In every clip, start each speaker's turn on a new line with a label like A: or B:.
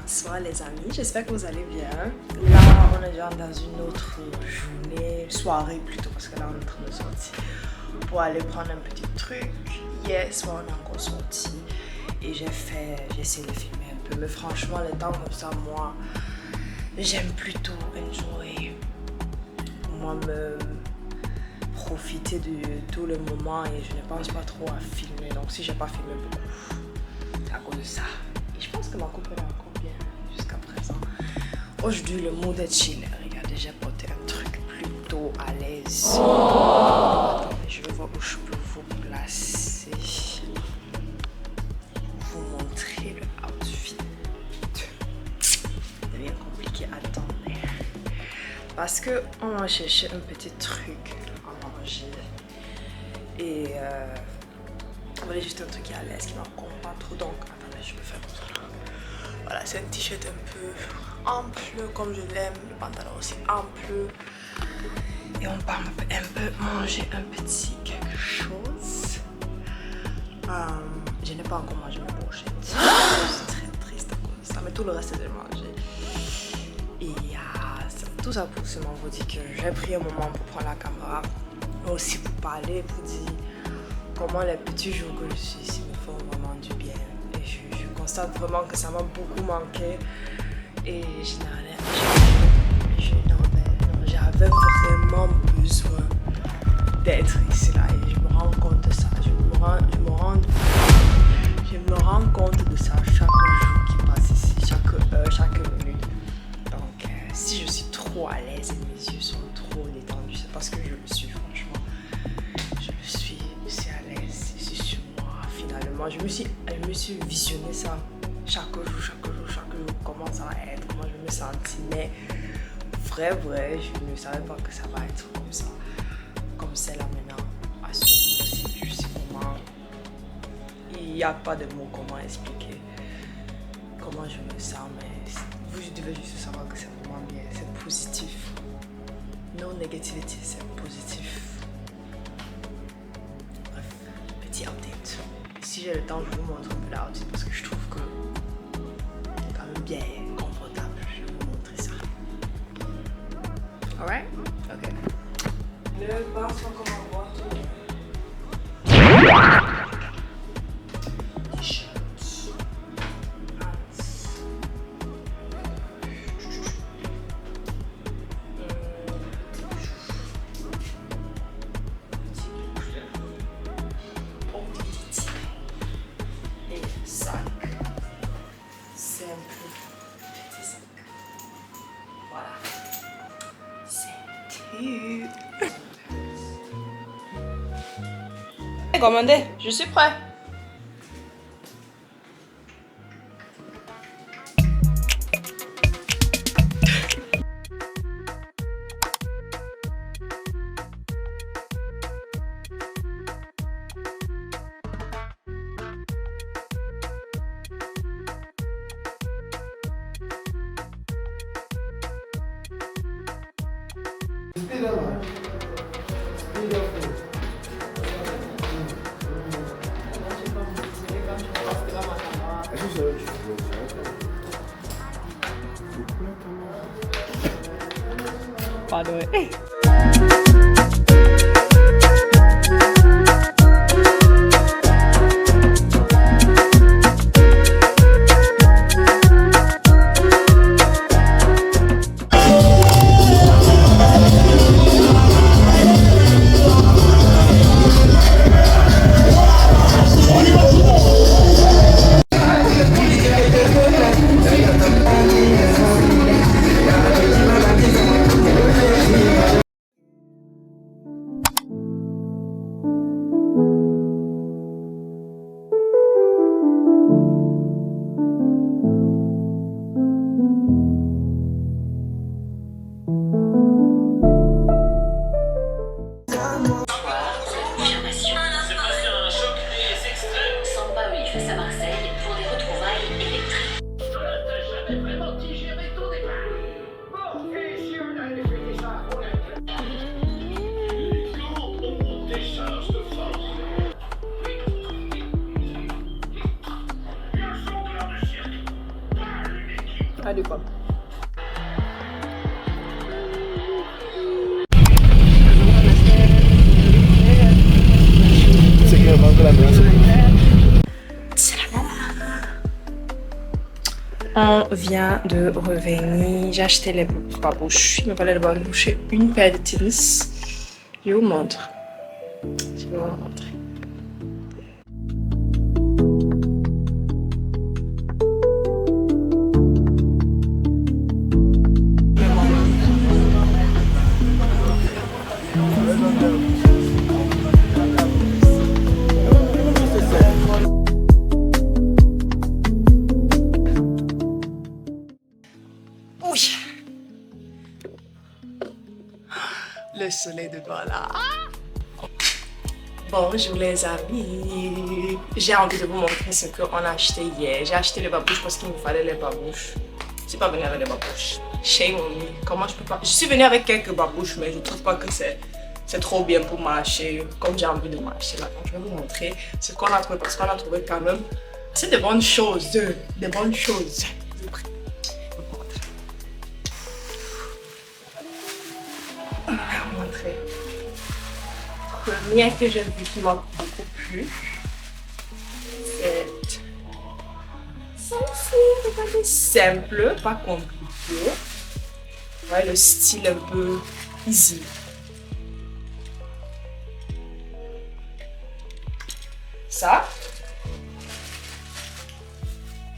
A: Bonsoir les amis, j'espère que vous allez bien. Là, on est déjà dans une autre journée, soirée plutôt, parce que là, on est en train de sortir pour aller prendre un petit truc. Hier soir, on est encore sorti et j'ai essayé de filmer un peu. Mais franchement, les temps comme ça, moi, j'aime plutôt enjoy. Moi, me profiter de tout le moment et je ne pense pas trop à filmer. Donc, si j'ai pas filmé beaucoup, c'est à cause de ça. Et je pense que ma coupe est encore bien jusqu'à présent. Aujourd'hui, le mood est chill. Regardez, j'ai porté un truc plutôt à l'aise. Attendez, je vais voir où je peux vous placer. Vous montrer le outfit. Ça devient compliqué, attendez. Parce que on va chercher un petit truc à manger. Et on va aller juste un truc à l'aise qui m'accompanne pas trop. Donc, attendez, je peux faire comme ça. Voilà, c'est un t-shirt un peu ample comme je l'aime, le pantalon aussi ample. Et on part un peu manger un petit quelque chose. Je n'ai pas encore mangé mes brochettes. Je suis très triste à cause de ça, mais tout le reste est de manger. Et tout ça pour seulement vous dire que j'ai pris un moment pour prendre la caméra, mais aussi pour parler, pour dire comment les petits jours que je suis ici me font vraiment du bien. Et je constate vraiment que ça m'a beaucoup manqué. Et j'avais vraiment besoin d'être ici là. Et je me rends compte de ça. Je me rends compte de ça chaque jour qui passe ici, chaque heure, chaque minute. Donc si je suis trop à l'aise et mes yeux sont trop détendus, c'est parce que je le suis franchement. Je le suis, c'est à l'aise, c'est sur moi. Finalement, je me suis visionné ça chaque jour, comment ça va être, comment je vais me sentir. Mais vrai, je ne savais pas que ça va être comme ça, comme c'est là maintenant. À ce moment-ci, je sais comment. Il n'y a pas de mots comment expliquer comment je me sens, mais vous devez juste savoir que c'est vraiment bien, c'est positif. No négativité, c'est positif. Bref, petit update. Si j'ai le temps, je vous montre un peu l'outfit parce que je trouve que c'est quand même bien confortable. Je vais vous montrer ça. Alright? Ok. Le pinceau qu'on va voir tout. Commandé, je suis prêt. Pardon. Allez quoi. On vient de revenir. J'ai acheté les babouches. Il me fallait les babouches et une paire de tennis. Je vous montre. Je vais vous montrer. Oui. Le soleil de là. Bonjour les amis. J'ai envie de vous montrer ce qu'on a acheté hier. J'ai acheté les babouches parce qu'il me fallait les babouches. Je suis pas venue avec les babouches. Shame on me. Comment je peux pas. Je suis venue avec quelques babouches, mais je trouve pas que c'est trop bien pour marcher comme j'ai envie de marcher là. Donc, je vais vous montrer ce qu'on a trouvé parce qu'on a trouvé quand même c'est des bonnes choses. Des bonnes choses. Je vais vous montrer. Première que j'ai vu qui m'a beaucoup plu, c'est celle-ci. Regardez, simple, pas compliqué. Ouais, le style un peu easy. Ça.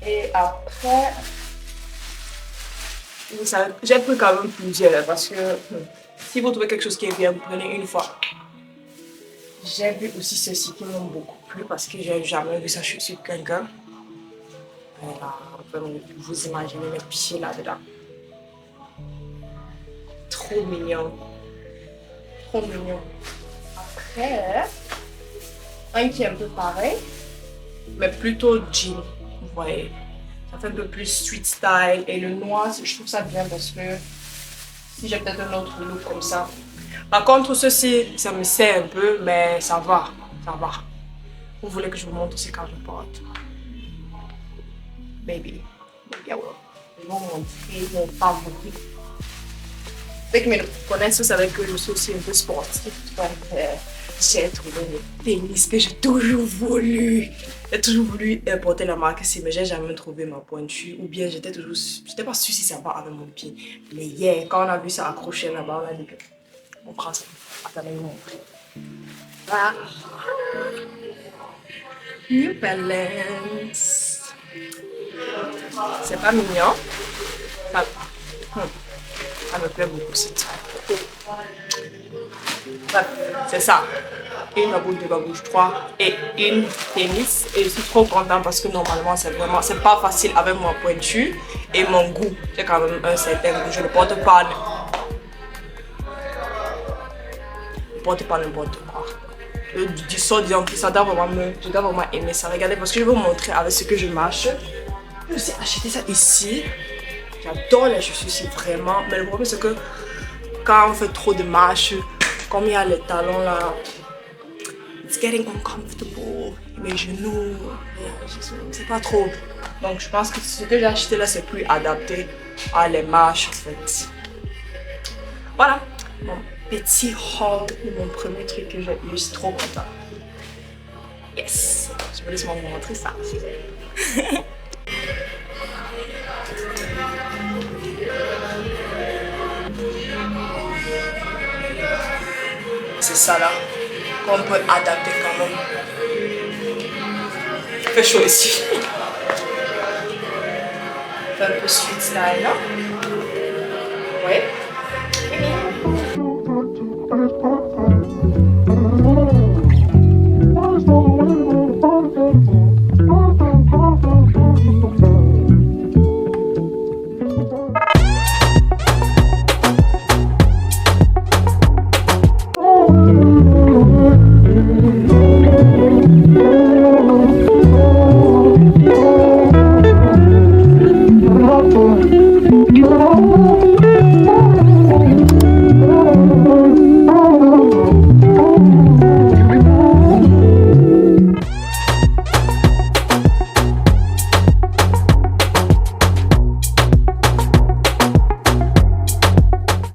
A: Et après, j'ai pris quand même plusieurs parce que si vous trouvez quelque chose qui est bien, prenez une fois. J'ai vu aussi ceci qui m'ont beaucoup plu parce que j'ai jamais vu ça sur quelqu'un. Vous imaginez mes pieds là-dedans. Trop mignon. Trop mignon. Après, un qui est un peu pareil, mais plutôt jean. Vous voyez, ça fait un peu plus street style. Et le noir, je trouve ça bien parce que si j'ai peut-être un autre look comme ça. Par contre, ceci, ça me sert un peu, mais ça va, ça va. Vous voulez que je vous montre aussi quand je porte? Baby, I will. Je vais vous montrer mon favori. Ceux qui me connaissent, vous savez que je suis aussi un peu sportive. Donc, j'ai trouvé le tennis que j'ai toujours voulu. J'ai toujours voulu porter la marque ici, mais j'ai jamais trouvé ma pointure. Ou bien j'étais pas sûre si ça va avec mon pied. Mais hier, quand on a vu ça accroché là-bas, on a dit que on prend ça. Attendez, je vous montrer. Voilà. New Balance. C'est pas mignon. Ça me plaît beaucoup cette taille. C'est ça. Une babouche, deux babouches, 3 et une tennis. Et je suis trop contente parce que normalement c'est pas facile avec mon pointure et mon goût. J'ai quand même un certain goût. Je ne porte pas n'importe quoi. Du sort disant que je dois vraiment aimer ça. Regardez parce que je vais vous montrer avec ce que je marche. Je me suis acheté ça ici. J'adore les chaussures ici vraiment. Mais le problème c'est que quand on fait trop de marches, comme il y a les talons là, it's getting uncomfortable. Mes genoux, c'est pas trop. Donc je pense que ce que j'ai acheté là c'est plus adapté à les marches en fait. Voilà. Mon petit haul de mon premier truc que j'ai eu, je suis trop contente. Yes! Je vous laisse vous montrer ça. C'est ça là qu'on peut adapter quand même. Il fait chaud ici. Il fait un peu street style là. Ouais.